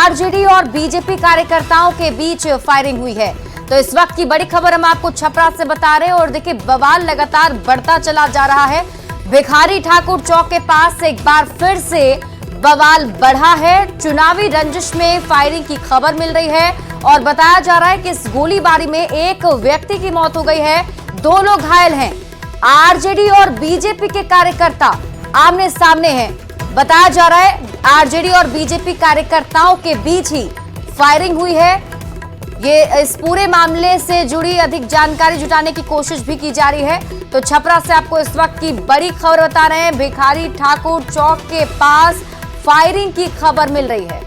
RJD और BJP कार्यकर्ताओं के बीच फायरिंग हुई है। तो इस वक्त की बड़ी खबर हम आपको छपरा से बता रहे हैं और देखिए बवाल लगातार बढ़ता चला जा रहा है। भिखारी ठाकुर चौक के पास एक बार फिर से बवाल बढ़ा है। चुनावी रंजिश में फायरिंग की खबर मिल रही है और बताया जा रहा है कि इस गोलीबारी में एक व्यक्ति की मौत हो गई है, 2 लोग घायल हैं। आरजेडी और बीजेपी के कार्यकर्ता आमने सामने हैं। बताया जा रहा है आरजेडी और बीजेपी कार्यकर्ताओं के बीच ही फायरिंग हुई है। ये इस पूरे मामले से जुड़ी अधिक जानकारी जुटाने की कोशिश भी की जा रही है। तो छपरा से आपको इस वक्त की बड़ी खबर बता रहे हैं। भिखारी ठाकुर चौक के पास फायरिंग की खबर मिल रही है।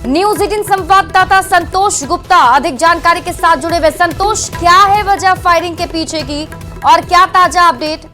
न्यूज 18 संवाददाता संतोष गुप्ता अधिक जानकारी के साथ जुड़े हुए। संतोष, क्या है वजह फायरिंग के पीछे की और क्या ताजा अपडेट?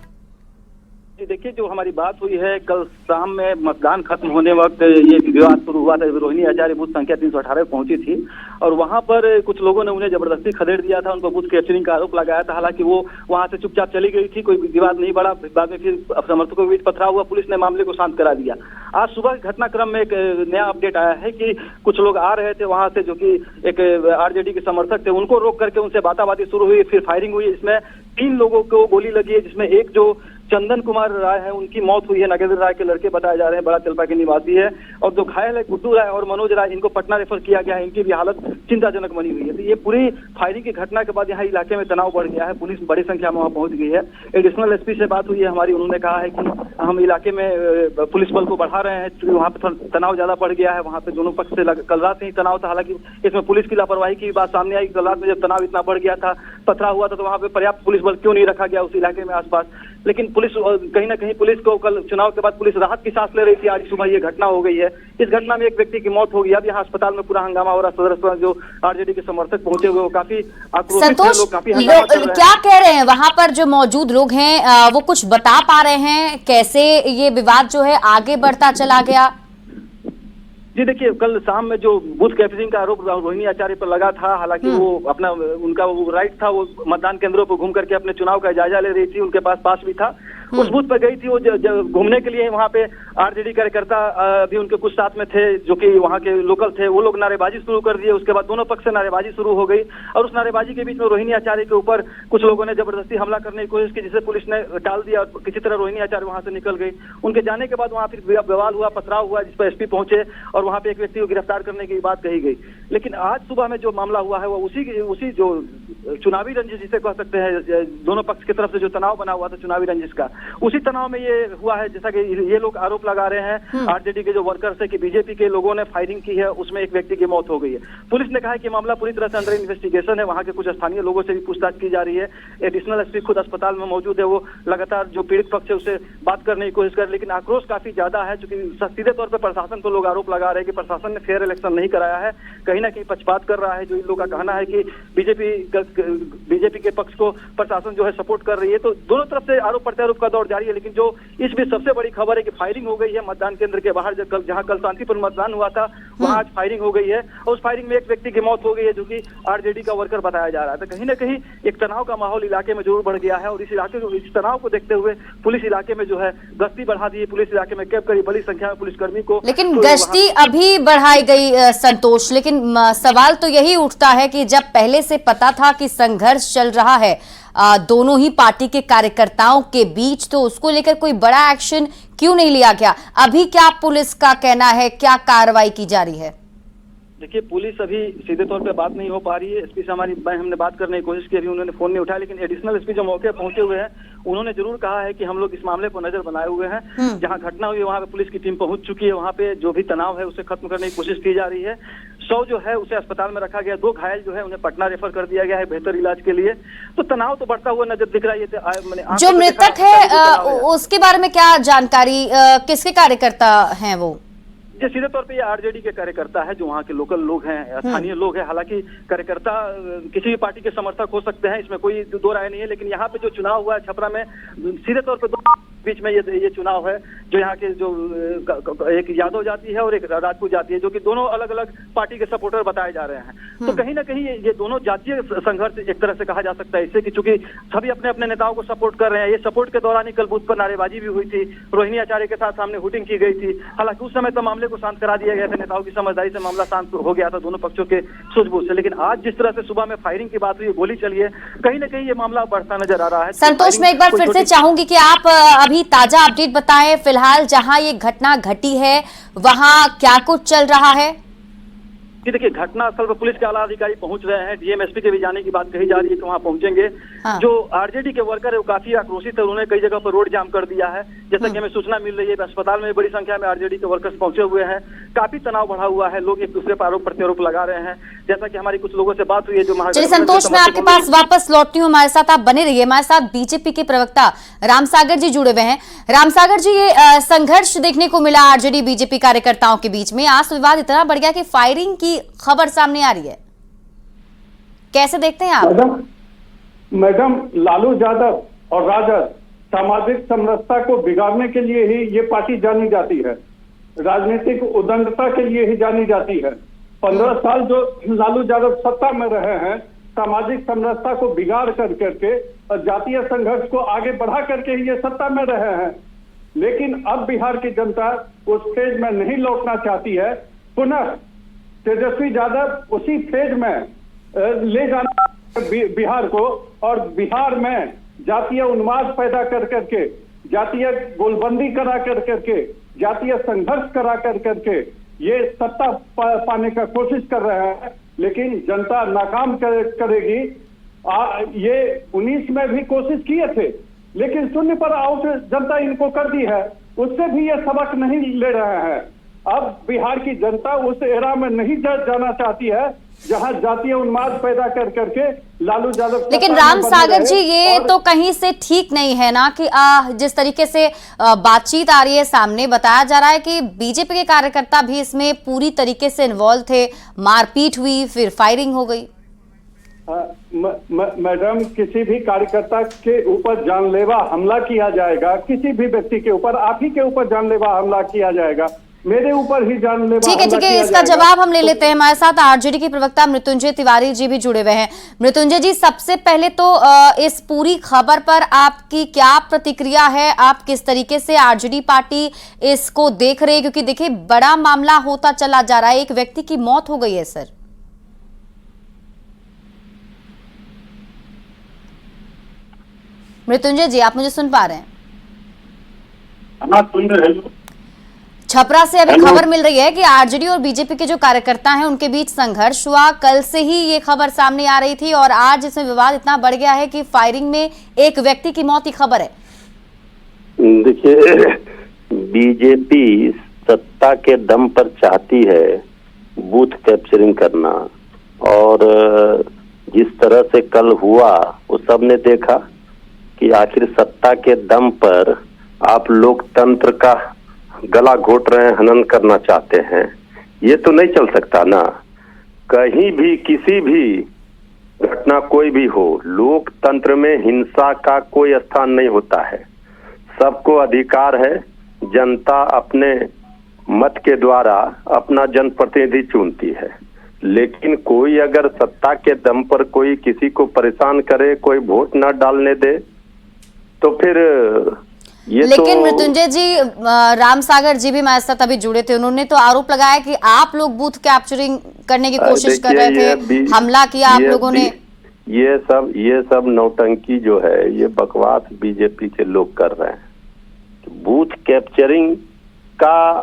देखिए, जो हमारी बात हुई है कल शाम में मतदान खत्म होने वक्त ये विवाद शुरू हुआ था। रोहिणी आचार्य बूथ संख्या 318 पहुंची थी और वहां पर कुछ लोगों ने उन्हें जबरदस्ती खदेड़ दिया था, उनको बूथ कैप्चरिंग का आरोप लगाया था। हालांकि वो वहां से चुपचाप चली गई थी, कोई विवाद नहीं बढ़ा। बाद में फिर समर्थकों के बीच पथराव हुआ, पुलिस ने मामले को शांत करा दिया। आज सुबह घटनाक्रम में एक नया अपडेट आया है कि कुछ लोग आ रहे थे वहां से, जो कि एक आरजेडी के समर्थक थे, उनको रोक करके उनसे बाताबाती शुरू हुई, फिर फायरिंग हुई। इसमें 3 लोगों को गोली लगी है, जिसमें एक जो चंदन कुमार राय है उनकी मौत हुई है। नगेंद्र राय के लड़के बताए जा रहे हैं, बड़ा तेलपा के निवासी है। और जो घायल है गुड्डू राय और मनोज राय, इनको पटना रेफर किया गया है। इनकी भी हालत चिंताजनक बनी हुई है। तो ये पूरी फायरिंग की घटना के बाद यहाँ इलाके में तनाव बढ़ गया है। पुलिस बड़ी संख्या में वहाँ पहुंच गई है। एडिशनल एसपी से बात हुई है हमारी, उन्होंने कहा है कि हम इलाके में पुलिस बल को बढ़ा रहे हैं क्योंकि वहाँ पे तनाव ज्यादा बढ़ गया है। वहाँ पे दोनों पक्ष से कल रात से ही तनाव था। हालांकि इसमें पुलिस की लापरवाही की बात सामने आई। कल रात में जब तनाव इतना बढ़ गया था, पथराव हुआ था, तो वहाँ पे पर्याप्त पुलिस बल क्यों नहीं रखा गया उस इलाके में आसपास। लेकिन पुलिस कहीं ना कहीं पुलिस को कल चुनाव के बाद पुलिस राहत की सांस ले रही थी। आज सुबह ये घटना हो गई है। इस घटना में एक व्यक्ति की मौत हो गई। अब यहाँ अस्पताल में पूरा हंगामा हो रहा। सदर अस्पताल जो आरजेडी के समर्थक पहुंचे हुए वो काफी आक्रोशित हैं, लोग काफी क्या कह रहे हैं वहां पर जो मौजूद लोग हैं? वो कुछ बता पा रहे हैं कैसे ये विवाद जो है आगे बढ़ता चला गया? जी देखिए, कल शाम में जो बूथ कैप्चरिंग का आरोप रोहिणी आचार्य पर लगा था, हालांकि वो अपना उनका वो राइट था, वो मतदान केंद्रों पर घूम करके अपने चुनाव का जायजा ले रही थी। उनके पास पास भी था, उस बूथ पर गई थी वो घूमने के लिए। वहाँ पे आरजेडी कार्यकर्ता भी उनके कुछ साथ में थे जो कि वहाँ के लोकल थे। वो लोग नारेबाजी शुरू कर दिए। उसके बाद दोनों पक्ष से नारेबाजी शुरू हो गई और उस नारेबाजी के बीच में रोहिणी आचार्य के ऊपर कुछ लोगों ने जबरदस्ती हमला करने की कोशिश की, जिसे पुलिस ने टाल दिया और किसी तरह रोहिणी आचार्य वहाँ से निकल गई। उनके जाने के बाद वहाँ फिर बवाल हुआ, पथराव हुआ, जिस पर एसपी पहुंचे और वहाँ पे एक व्यक्ति को गिरफ्तार करने की बात कही गई। लेकिन आज सुबह में जो मामला हुआ है वो उसी जो चुनावी रंजिश जिसे कह सकते हैं, दोनों पक्ष की तरफ से जो तनाव बना हुआ था चुनावी रंजिश का, उसी तनाव में ये हुआ है। जैसा कि ये लोग आरोप लगा रहे हैं आरजेडी के जो वर्कर्स है कि बीजेपी के लोगों ने फायरिंग की है, उसमें एक व्यक्ति की मौत हो गई है। पुलिस ने कहा है कि मामला पूरी तरह से अंडर इन्वेस्टिगेशन है। वहाँ के कुछ स्थानीय लोगों से भी पूछताछ की जा रही है। एडिशनल एसपी खुद अस्पताल में मौजूद है, वो लगातार जो पीड़ित पक्ष है उससे बात करने की कोशिश कर, लेकिन आक्रोश काफी ज्यादा है। चूंकि सीधे तौर पर प्रशासन को लोग आरोप लगा रहे हैं कि प्रशासन ने फेयर इलेक्शन नहीं कराया है, कहीं ना कहीं पक्षपात कर रहा है। जो इन लोगों का कहना है कि बीजेपी के पक्ष को प्रशासन जो है सपोर्ट कर रही है। तो दोनों तरफ से आरोप प्रत्यारोप का दौर जारी है। लेकिन जो इस बीच सबसे बड़ी खबर है कि फायरिंग हो गई है मतदान केंद्र के बाहर, जहां कल शांतिपूर्ण मतदान हुआ था वहां आज फायरिंग हो गई है और उस फायरिंग में एक व्यक्ति की मौत हो गई है जो कि आरजेडी का वर्कर बताया जा रहा है। तो कहीं ना कहीं एक तनाव का माहौल इलाके में जरूर बढ़ गया है और इस तनाव को देखते हुए पुलिस इलाके में जो है गश्ती बढ़ा दी है। पुलिस इलाके में कैंप करी बड़ी संख्या में पुलिसकर्मी को। लेकिन गश्ती अभी बढ़ाई गई संतोष, लेकिन सवाल तो यही उठता है कि जब पहले से पता था कि संघर्ष चल रहा है दोनों ही पार्टी के कार्यकर्ताओं के बीच, तो उसको लेकर कोई बड़ा एक्शन क्यों नहीं लिया गया? अभी क्या पुलिस का कहना है, क्या कार्रवाई की जा रही है? देखिए, पुलिस अभी सीधे तौर पे बात नहीं हो पा रही है। एसपी से हमने बात करने की कोशिश की, अभी उन्होंने फोन नहीं उठाया। लेकिन एडिशनल एसपी जो मौके पहुंचे हुए हैं उन्होंने जरूर कहा है कि हम लोग इस मामले पर नजर बनाए हुए हैं। जहां घटना हुई वहां पे पुलिस की टीम पहुंच चुकी है। वहां पे जो भी तनाव है उसे खत्म करने की कोशिश की जा रही है। 100 जो है उसे अस्पताल में रखा गया, 2 घायल जो है उन्हें पटना रेफर कर दिया गया है बेहतर इलाज के लिए। तो तनाव तो बढ़ता हुआ नजर दिख रहा है। जो मृतक है उसके बारे में क्या जानकारी, किसके कार्यकर्ता हैं वो? जी, सीधे तौर पे ये आरजेडी के कार्यकर्ता है, जो वहाँ के लोकल लोग हैं, स्थानीय लोग हैं। हालांकि कार्यकर्ता किसी भी पार्टी के समर्थक हो सकते हैं, इसमें कोई दो राय नहीं है। लेकिन यहाँ पे जो चुनाव हुआ है छपरा में, सीधे तौर पे 2 बीच में ये चुनाव है, जो यहाँ के जो एक यादव जाति है और एक राजपूत जाति है, जो कि दोनों अलग अलग पार्टी के सपोर्टर बताए जा रहे हैं। तो कहीं ना कहीं ये दोनों जातीय संघर्ष एक तरह से कहा जा सकता है इससे, कि चूंकि सभी अपने अपने नेताओं को सपोर्ट कर रहे हैं। ये सपोर्ट के दौरान ही कल बूथ पर नारेबाजी भी हुई थी, रोहिणी आचार्य के साथ सामने हुटिंग की गई थी। हालांकि उस समय तो मामले को शांत करा दिया गया था, नेताओं की समझदारी से मामला शांत हो गया था दोनों पक्षों के सूझबूझ से। लेकिन आज जिस तरह से सुबह में फायरिंग की बात हुई, गोली चली है, कहीं ना कहीं ये मामला बढ़ता नजर आ रहा है। संतोष, मैं एक बार फिर से चाहूंगी कि आप अभी ताजा अपडेट बताएं, फिलहाल जहां ये घटना घटी है वहां क्या कुछ चल रहा है? कि देखिए, घटना स्थल पर पुलिस के आला अधिकारी पहुंच रहे हैं, डीएम एसपी के भी जाने की बात कही जा रही है कि वहां पहुंचेंगे। हाँ। जो आरजेडी के वर्कर है वो काफी आक्रोशित है, उन्होंने कई जगह पर रोड जाम कर दिया है। जैसा कि हमें सूचना मिल रही है, अस्पताल में बड़ी संख्या में आरजेडी के वर्कर्स पहुंचे हुए हैं। काफी तनाव बढ़ा हुआ है, लोग एक दूसरे पर आरोप प्रत्यारोप लगा रहे हैं। जैसा कि हमारी कुछ लोगों से बात हुई है जो चलिए संतोष, मैं आपके पास वापस लौटती हूँ, हमारे साथ आप बने रहिए। हमारे साथ बीजेपी के प्रवक्ता रामसागर जी जुड़े हुए हैं। रामसागर जी, ये संघर्ष देखने को मिला आरजेडी बीजेपी कार्यकर्ताओं के बीच में, आज विवाद इतना बढ़ गया कि फायरिंग की खबर सामने आ रही है, कैसे देखते हैं आप? मैडम, लालू यादव और राजद सामाजिक समरसता को बिगाड़ने के लिए ही ये पार्टी जानी जाती है, राजनीतिक उदंडता के लिए ही जानी जाती है। 15 साल जो लालू यादव सत्ता में रहे हैं, सामाजिक समरसता को बिगाड़ कर करके और जातीय संघर्ष को आगे बढ़ा करके ही ये सत्ता में रहे हैं। लेकिन अब बिहार की जनता उस फेज में नहीं लौटना चाहती है। पुनः तेजस्वी यादव उसी फेज में ले जाना बिहार को, और बिहार में जातीय उन्माद पैदा कर करके, जातीय गोलबंदी करा कर करके, जातीय संघर्ष करा कर करके ये सत्ता पाने का कोशिश कर रहे हैं। लेकिन जनता नाकाम करेगी। ये 19 में भी कोशिश किए थे, लेकिन शून्य पर आउट जनता इनको कर दी है, उससे भी ये सबक नहीं ले रहे हैं। अब बिहार की जनता उस एरा में नहीं जाना चाहती है जहां जातीय उन्माद पैदा कर करके लालू यादव। लेकिन रामसागर जी, ये तो कहीं से ठीक नहीं है ना कि जिस तरीके से बातचीत आ रही है सामने, बताया जा रहा है कि बीजेपी के कार्यकर्ता भी इसमें पूरी तरीके से इन्वॉल्व थे, मारपीट हुई, फिर फायरिंग हो गई। मैडम, किसी भी कार्यकर्ता के ऊपर जानलेवा हमला किया जाएगा, किसी भी व्यक्ति के ऊपर, आप ही के ऊपर जानलेवा हमला किया जाएगा, मेरे ऊपर ही जानलेवा। ठीक है, इसका जवाब हम ले लेते हैं। हमारे साथ आरजेडी के प्रवक्ता मृत्युंजय तिवारी जी भी जुड़े हुए हैं। मृत्युंजय जी, सबसे पहले तो इस पूरी खबर पर आपकी क्या प्रतिक्रिया है? आप किस तरीके से आरजेडी पार्टी इसको देख रहे हैं? क्योंकि देखिए, बड़ा मामला होता चला जा रहा है, एक व्यक्ति की मौत हो गई है। सर मृत्युंजय जी, आप मुझे सुन पा रहे हैं? सुन रहे हैं। छपरा से अभी खबर मिल रही है कि आरजेडी और बीजेपी के जो कार्यकर्ता हैं उनके बीच संघर्ष हुआ। कल से ही ये खबर सामने आ रही थी और आज इसमें विवाद इतना बढ़ गया है कि फायरिंग में एक व्यक्ति की मौत की खबर है। देखिए, बीजेपी सत्ता के दम पर चाहती है बूथ कैप्चरिंग करना, और जिस तरह से कल हुआ वो सबने देखा कि आखिर सत्ता के दम पर आप लोकतंत्र का गला घोट रहे हैं, हनन करना चाहते हैं। ये तो नहीं चल सकता ना। कहीं भी किसी भी घटना कोई भी हो, लोकतंत्र में हिंसा का कोई स्थान नहीं होता है। सबको अधिकार है, जनता अपने मत के द्वारा अपना जनप्रतिनिधि चुनती है। लेकिन कोई अगर सत्ता के दम पर कोई किसी को परेशान करे, कोई वोट न डालने दे, तो फिर लेकिन मृत्युंजय जी, रामसागर जी भी हमारे साथ अभी जुड़े थे, उन्होंने तो आरोप लगाया कि आप लोग बूथ कैप्चरिंग करने की कोशिश कर रहे थे, हमला किया आप लोगों ने। ये सब नौटंकी जो है, ये बकवास बीजेपी के लोग कर रहे हैं। बूथ कैप्चरिंग का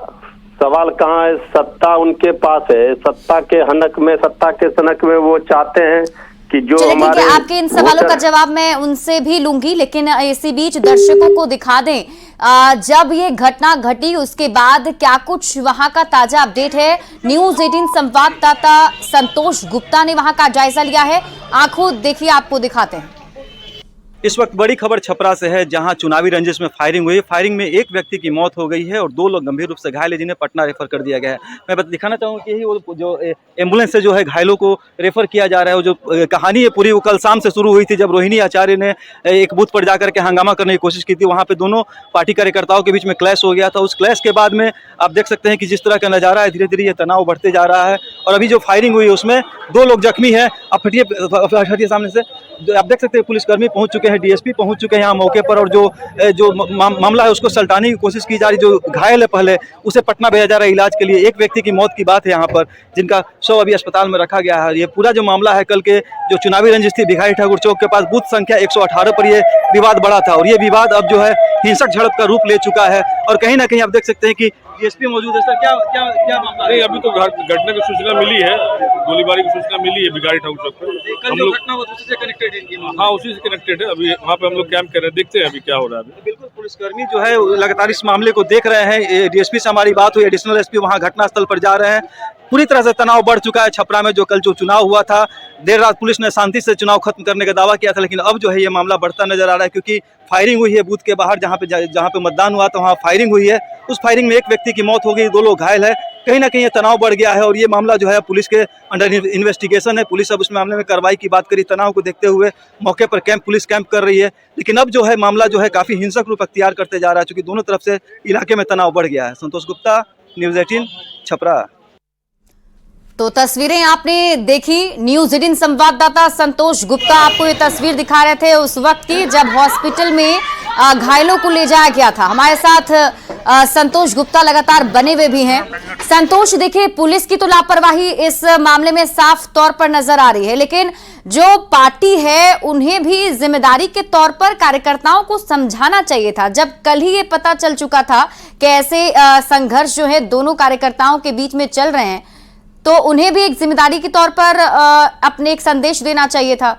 सवाल कहाँ है? सत्ता उनके पास है, सत्ता के हनक में, सत्ता के सनक में वो चाहते हैं कि जो हमारे। आपके इन सवालों का जवाब मैं उनसे भी लूंगी, लेकिन इसी बीच दर्शकों को दिखा दें जब ये घटना घटी उसके बाद क्या कुछ वहां का ताजा अपडेट है। न्यूज 18 संवाददाता संतोष गुप्ता ने वहां का जायजा लिया है। आंखों देखिए, आपको दिखाते हैं। इस वक्त बड़ी खबर छपरा से है, जहां चुनावी रंजिश में फायरिंग हुई। फायरिंग में एक व्यक्ति की मौत हो गई है और 2 लोग गंभीर रूप से घायल हैं, जिन्हें पटना रेफर कर दिया गया है। मैं दिखाना चाहूँगा कि वो जो एम्बुलेंस से जो है घायलों को रेफर किया जा रहा है। वो जो कहानी है पूरी, वो कल शाम से शुरू हुई थी, जब रोहिणी आचार्य ने एक बूथ पर जाकर के हंगामा करने की कोशिश की थी। वहाँ पे दोनों पार्टी कार्यकर्ताओं के बीच में क्लैश हो गया था। उस क्लैश के बाद में आप देख सकते हैं कि जिस तरह का नज़ारा है, धीरे धीरे ये तनाव बढ़ते जा रहा है। और अभी जो फायरिंग हुई है उसमें 2 लोग जख्मी हैं। अब हटिए सामने से, आप देख सकते हैं पुलिसकर्मी पहुंच चुके हैं, डीएसपी पहुंच चुके हैं यहाँ मौके पर। और जो मामला है उसको सल्टाने की कोशिश की जा रही। जो घायल है पहले, उसे पटना भेजा जा रहा है इलाज के लिए। एक व्यक्ति की मौत की बात है यहाँ पर, जिनका शव अभी अस्पताल में रखा गया है। ये पूरा जो मामला है, कल के जो चुनावी रंजिश थी भिखारी ठाकुर चौक के पास बूथ संख्या 118 पर, यह विवाद बढ़ा था। और ये विवाद अब जो है हिंसक झड़प का रूप ले चुका है। और कहीं ना कहीं आप देख सकते हैं कि डीएसपी मौजूद है। सर, क्या मामला? नहीं, अभी तो घटना की सूचना मिली है, गोलीबारी की सूचना मिली है भिखारी ठाकुर चौक पर। हम लोग उसी से कनेक्टेड है। हाँ, उसी से कनेक्टेड है। अभी वहाँ पे हम लोग कैंप कर रहे हैं, देखते हैं अभी क्या हो रहा है। अभी बिल्कुल, पुलिसकर्मी जो है लगातार इस मामले को देख रहे हैं। डीएसपी से हमारी बात हुई, एडिशनल एसपी वहाँ घटनास्थल पर जा रहे हैं। पूरी तरह से तनाव बढ़ चुका है छपरा में। जो कल जो चुनाव हुआ था, देर रात पुलिस ने शांति से चुनाव खत्म करने का दावा किया था, लेकिन अब जो है ये मामला बढ़ता नजर आ रहा है, क्योंकि फायरिंग हुई है बूथ के बाहर, जहाँ पे मतदान हुआ था वहाँ फायरिंग हुई है। उस फायरिंग में एक व्यक्ति की मौत हो गई, 2 लोग घायल है। कहीं ना कहीं ये तनाव बढ़ गया है और ये मामला जो है पुलिस के अंडर इन्वेस्टिगेशन है। पुलिस अब उस मामले में कार्रवाई की बात करी। तनाव को देखते हुए मौके पर पुलिस कैंप कर रही है। लेकिन अब जो है मामला जो है काफी हिंसक रूप अख्तियार करते जा रहा है, क्योंकि दोनों तरफ से इलाके में तनाव बढ़ गया है। संतोष गुप्ता, न्यूज़ 18 छपरा। तो तस्वीरें आपने देखी, न्यूज़ 18 संवाददाता संतोष गुप्ता आपको ये तस्वीर दिखा रहे थे उस वक्त की, जब हॉस्पिटल में घायलों को ले जाया गया था। हमारे साथ संतोष गुप्ता लगातार बने हुए भी हैं। संतोष, देखिए, पुलिस की तो लापरवाही इस मामले में साफ तौर पर नजर आ रही है, लेकिन जो पार्टी है उन्हें भी जिम्मेदारी के तौर पर कार्यकर्ताओं को समझाना चाहिए था। जब कल ही ये पता चल चुका था कि ऐसे संघर्ष जो है दोनों कार्यकर्ताओं के बीच में चल रहे हैं, तो उन्हें भी एक जिम्मेदारी के तौर पर अपने एक संदेश देना चाहिए था।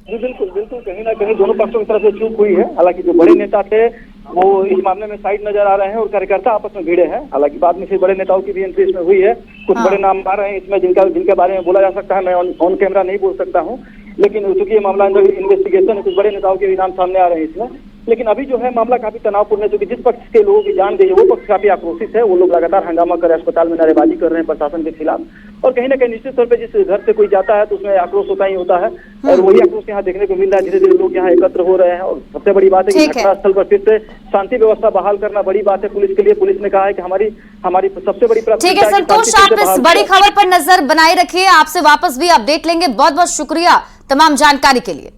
जी बिल्कुल बिल्कुल, कहीं ना कहीं दोनों पक्षों की तरफ से चूक हुई है। हालांकि जो बड़े नेता थे वो इस मामले में साइड नजर आ रहे हैं और कार्यकर्ता आपस में भिड़े हैं। हालांकि बाद में फिर बड़े नेताओं की भी एंट्री इसमें हुई है। कुछ बड़े नाम आ रहे हैं इसमें, जिनके बारे में बोला जा सकता है। मैं ऑन कैमरा नहीं बोल सकता हूँ, लेकिन चूंकि ये मामला इन्वेस्टिगेशन है, कुछ बड़े नेताओं के भी नाम सामने आ रहे हैं इसमें। लेकिन अभी जो है मामला काफी तनावपूर्ण है, क्योंकि जिस पक्ष के लोगों की जान गई है वो पक्ष काफी आक्रोशित है। वो लोग लगातार हंगामा कर अस्पताल में नारेबाजी कर रहे हैं प्रशासन के खिलाफ। और कहीं ना कहीं निश्चित तौर पर जिस घर से कोई जाता है तो उसमें आक्रोश होता ही होता है, और वही आक्रोश यहाँ देखने को मिल रहा है। धीरे धीरे लोग यहाँ एकत्र हो रहे हैं। और सबसे बड़ी बात है कि घटनास्थल पर फिर से शांति व्यवस्था बहाल करना बड़ी बात है पुलिस के लिए। पुलिस ने कहा है कि हमारी सबसे बड़ी प्राथमिकता। ठीक है संतोष, आप इस बड़ी खबर पर नजर बनाए रखिए। आपसे वापस भी अपडेट लेंगे। बहुत बहुत शुक्रिया तमाम जानकारी के लिए।